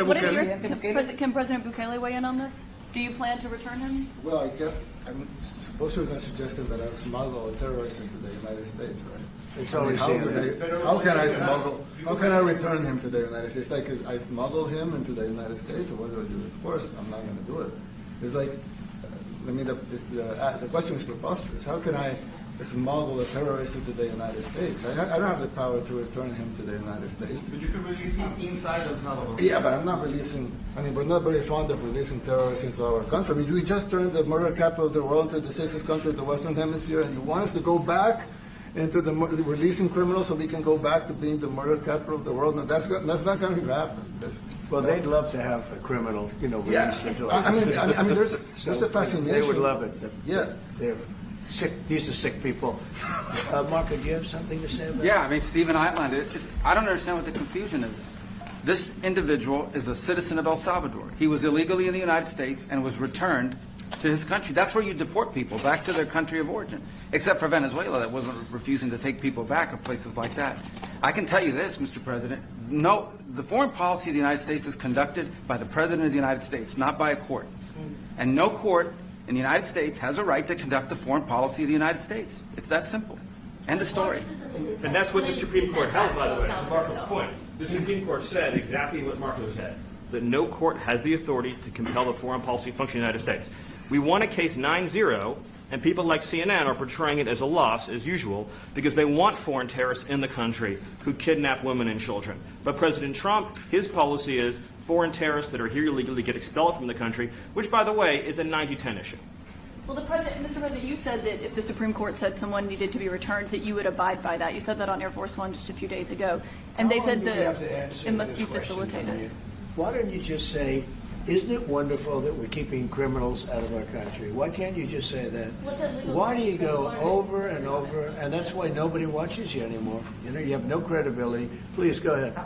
Presidente Bukele? Can President Bukele weigh in on this? Do you plan to return him? Well, I'm supposed to have suggested that I smuggle a terrorist into the United States, right? It's always there. How can I smuggle? How can I return him to the United States? Like, I smuggle him into the United States, or what do I do? Of course, I'm not going to do it. It's like, the question is preposterous. How can I smuggle a terrorist into the United States? I don't have the power to return him to the United States. But you can release him inside of Salvador. Yeah, but I'm not releasing. I mean, we're not very fond of releasing terrorists into our country. I mean, we just turned the murder capital of the world into the safest country of the Western Hemisphere, and you want us to go back into releasing criminals so we can go back to being the murder capital of the world? No, that's not going to happen. Well, they'd love to have a criminal, released into our I mean, there's a fascination. They would love it. Yeah. They're sick. These are sick people. Marco, do you have something to say about Yeah, I mean, Stephen outlined it. I don't understand what the confusion is. This individual is a citizen of El Salvador. He was illegally in the United States and was returned to his country. That's where you deport people, back to their country of origin, except for Venezuela that wasn't refusing to take people back, or places like that. I can tell you this, Mr. President. No, the foreign policy of the United States is conducted by the President of the United States, not by a court. And no court in the United States has a right to conduct the foreign policy of the United States. It's that simple. End of story. And that's what the Supreme Court held, by the way, to Marco's point. The Supreme Court said exactly what Marco said, that no court has the authority to compel the foreign policy function of the United States. We won a case 9-0, and people like CNN are portraying it as a loss, as usual, because they want foreign terrorists in the country who kidnap women and children. But President Trump, his policy is foreign terrorists that are here illegally get expelled from the country, which, by the way, is a 90-10 issue. Well, Mr. President, you said that if the Supreme Court said someone needed to be returned, that you would abide by that. You said that on Air Force One just a few days ago. And they said that it must be facilitated. Why don't you just say, isn't it wonderful that we're keeping criminals out of our country? Why can't you just say that? Why do you go over and over? And that's why nobody watches you anymore. You have no credibility. Please go ahead.